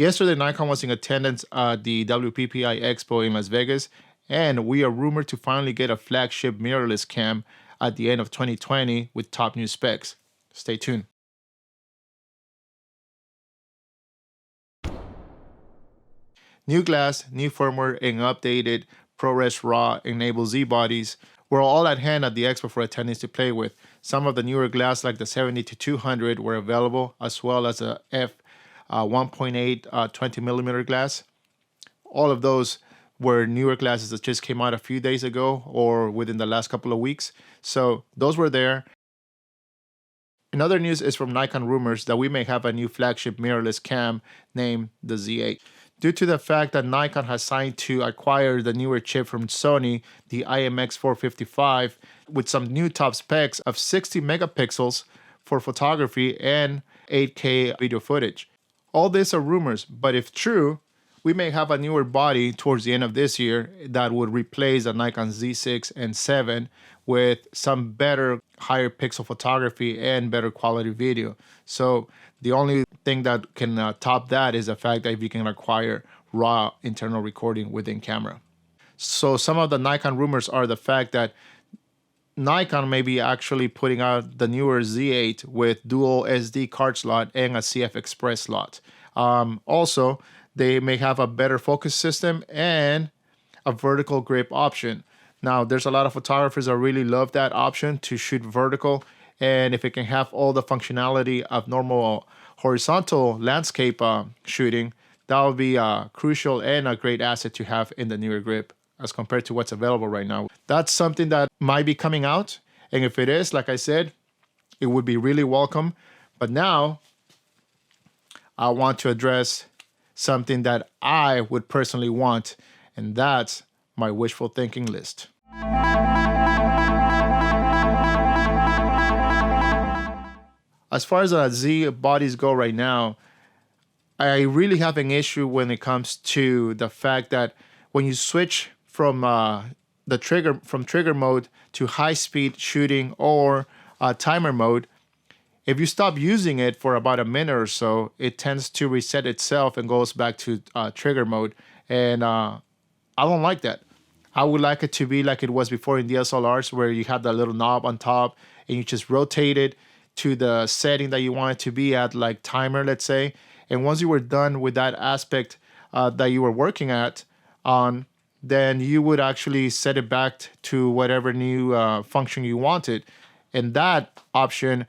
Yesterday, Nikon was in attendance at the WPI Expo in Las Vegas, and we are rumored to finally get a flagship mirrorless cam at the end of 2020 with top new specs. Stay tuned. New glass, new firmware, and updated ProRes RAW enabled Z bodies were all at hand at the expo for attendees to play with. Some of the newer glass like the 70 to 200 were available, as well as a f 1.8 20mm glass. All of those were newer glasses that just came out a few days ago or within the last couple of weeks. So those were there. Another news is from Nikon rumors that we may have a new flagship mirrorless cam named the Z8. Due to the fact that Nikon has signed to acquire the newer chip from Sony, the IMX455, with some new top specs of 60 megapixels for photography and 8K video footage. All these are rumors, but if true, we may have a newer body towards the end of this year that would replace the Nikon Z6 and 7 with some better higher pixel photography and better quality video. So the only thing that can top that is the fact that if you can acquire raw internal recording within camera. So some of the Nikon rumors are the fact that Nikon may be actually putting out the newer Z8 with dual SD card slot and a CF Express slot. Also, they may have a better focus system and a vertical grip option. Now, there's a lot of photographers that really love that option to shoot vertical, and if it can have all the functionality of normal horizontal landscape shooting, that would be crucial and a great asset to have in the newer grip as compared to what's available right now. That's something that might be coming out, and if it is, like I said, it would be really welcome. But now, I want to address something that I would personally want, and that's my wishful thinking list. As far as the Z bodies go right now, I really have an issue when it comes to the fact that when you switch from trigger mode to high speed shooting or timer mode, if you stop using it for about a minute or so, it tends to reset itself and goes back to trigger mode. And I don't like that. I would like it to be like it was before in DSLRs, where you had that little knob on top and you just rotate it to the setting that you want it to be at, like timer, let's say. And once you were done with that aspect that you were working on, then you would actually set it back to whatever new function you wanted. And that option,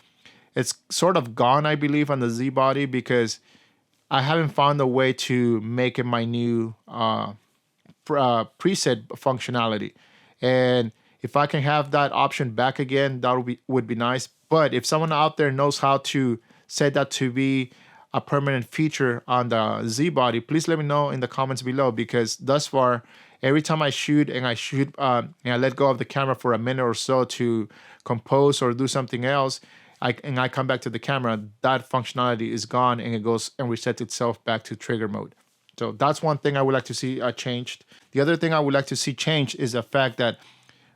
it's sort of gone, I believe, on the Z body, because I haven't found a way to make it my new preset functionality. And if I can have that option back again, that would be nice. But if someone out there knows how to set that to be a permanent feature on the Z body, please let me know in the comments below, because thus far, every time I shoot and I let go of the camera for a minute or so to compose or do something else, I come back to the camera, that functionality is gone and it goes and resets itself back to trigger mode. So that's one thing I would like to see changed. The other thing I would like to see changed is the fact that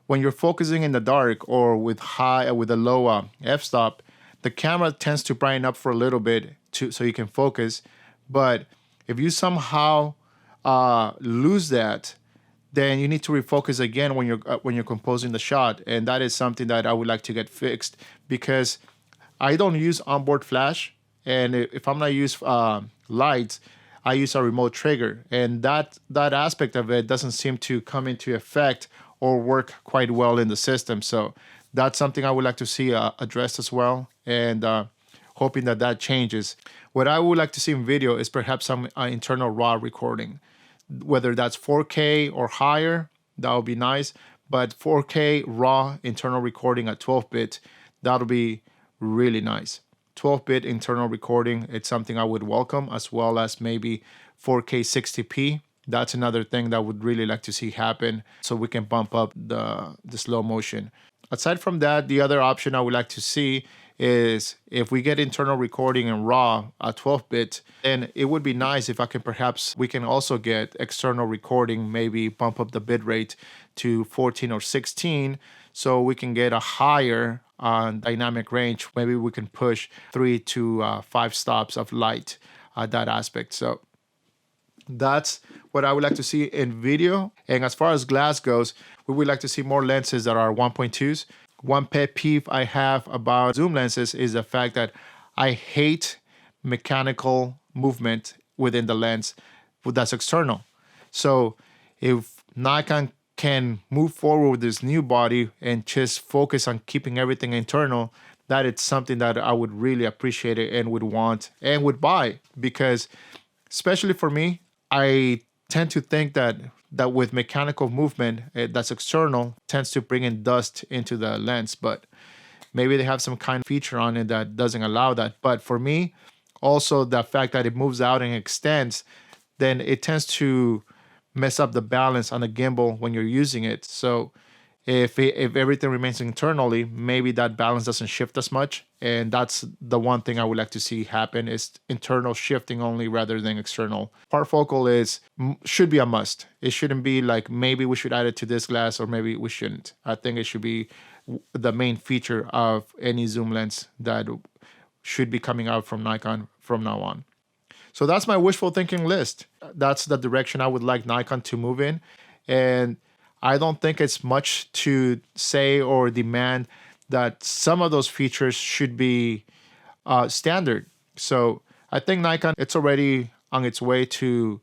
when you're focusing in the dark or with a low f-stop, the camera tends to brighten up for a little bit so you can focus. But if you somehow lose that, then you need to refocus again when you're composing the shot, and that is something that I would like to get fixed, because I don't use onboard flash, and if I'm not use lights, I use a remote trigger, and that aspect of it doesn't seem to come into effect or work quite well in the system. So that's something I would like to see addressed as well, and hoping that changes. What I would like to see in video is perhaps some internal RAW recording, whether that's 4K or higher. That would be nice, but 4K RAW internal recording at 12-bit, that'll be really nice. 12-bit internal recording, it's something I would welcome, as well as maybe 4K 60p. That's another thing that I would really like to see happen, so we can bump up the slow motion. Aside from that, the other option I would like to see is if we get internal recording in RAW at 12-bit, then it would be nice if we can also get external recording, maybe bump up the bitrate to 14 or 16, so we can get a higher dynamic range. Maybe we can push 3 to 5 stops of light at that aspect. So That's what I would like to see in video. And as far as glass goes, we would like to see more lenses that are 1.2s. One pet peeve I have about zoom lenses is the fact that I hate mechanical movement within the lens that's external. So if Nikon can move forward with this new body and just focus on keeping everything internal, that it's something that I would really appreciate it and would want and would buy, because especially for me, I tend to think that with mechanical movement that's external tends to bring in dust into the lens, but maybe they have some kind of feature on it that doesn't allow that. But for me, also the fact that it moves out and extends, then it tends to mess up the balance on the gimbal when you're using it. So if everything remains internally, maybe that balance doesn't shift as much. And that's the one thing I would like to see happen, is internal shifting only rather than external. Parfocal should be a must. It shouldn't be like maybe we should add it to this glass or maybe we shouldn't. I think it should be the main feature of any zoom lens that should be coming out from Nikon from now on. So that's my wishful thinking list. That's the direction I would like Nikon to move in. And I don't think it's much to say or demand that some of those features should be standard. So I think Nikon, it's already on its way to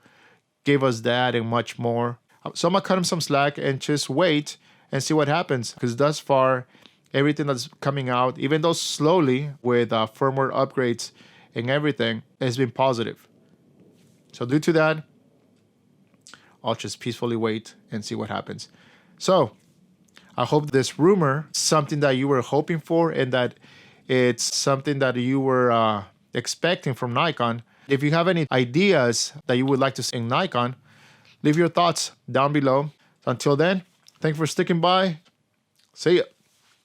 give us that and much more. So I'm gonna cut them some slack and just wait and see what happens. Because thus far, everything that's coming out, even though slowly with firmware upgrades and everything, has been positive. So due to that, I'll just peacefully wait and see what happens. So I hope this rumor is something that you were hoping for and that it's something that you were expecting from Nikon. If you have any ideas that you would like to see in Nikon, leave your thoughts down below. Until then, thank you for sticking by. See ya.